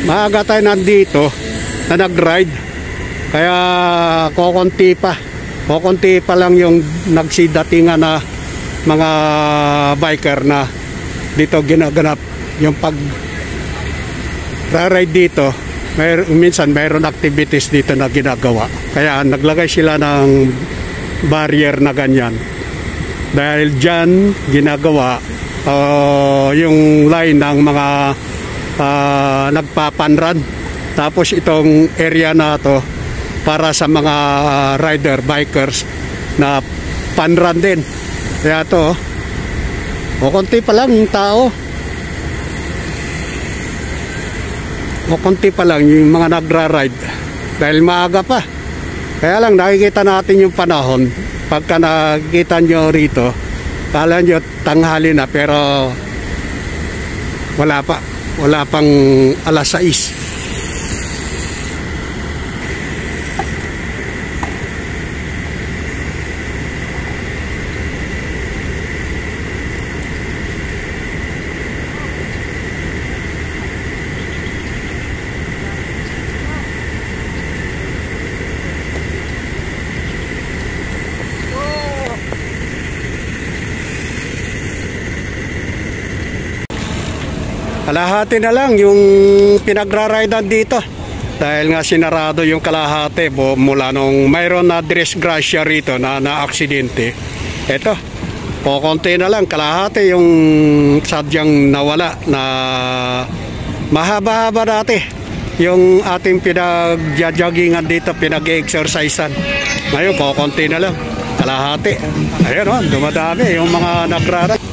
maaga tayo nandito na nag-ride. Kaya kokonti pa lang yung nagsidatingan na mga biker na dito ginaganap yung pag-ride dito. Minsan mayroon activities dito na ginagawa. Kaya naglagay sila ng barrier na ganyan. Dahil dyan ginagawa yung line ng mga nagpapanran. Tapos itong area na to para sa mga rider, bikers na panran din. Kaya to, konti pa lang yung tao. Konti pa lang yung mga nagra-ride. Dahil maaga pa. Kaya lang nakikita natin yung panahon. Pagka nakikita nyo rito, kala nyo tanghali na pero wala pa. Wala pang alas 6. Kalahati na lang yung pinagra-ridean dito. Dahil nga sinarado yung kalahati mula nung mayroon na disgrasya rito na aksidente. Ito, kokonti na lang. Kalahati yung sadyang nawala na mahaba-haba dati. Yung ating pinag-joggingan dito, pinag-exercisean. Ngayon, kokonti na lang. Kalahati. Ayun o, dumadami yung mga nagra-ride.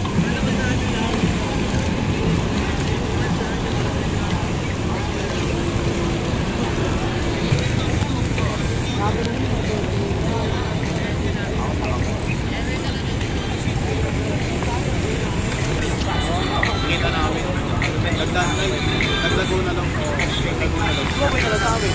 Naglago na lang po. Okay na lang sa amin.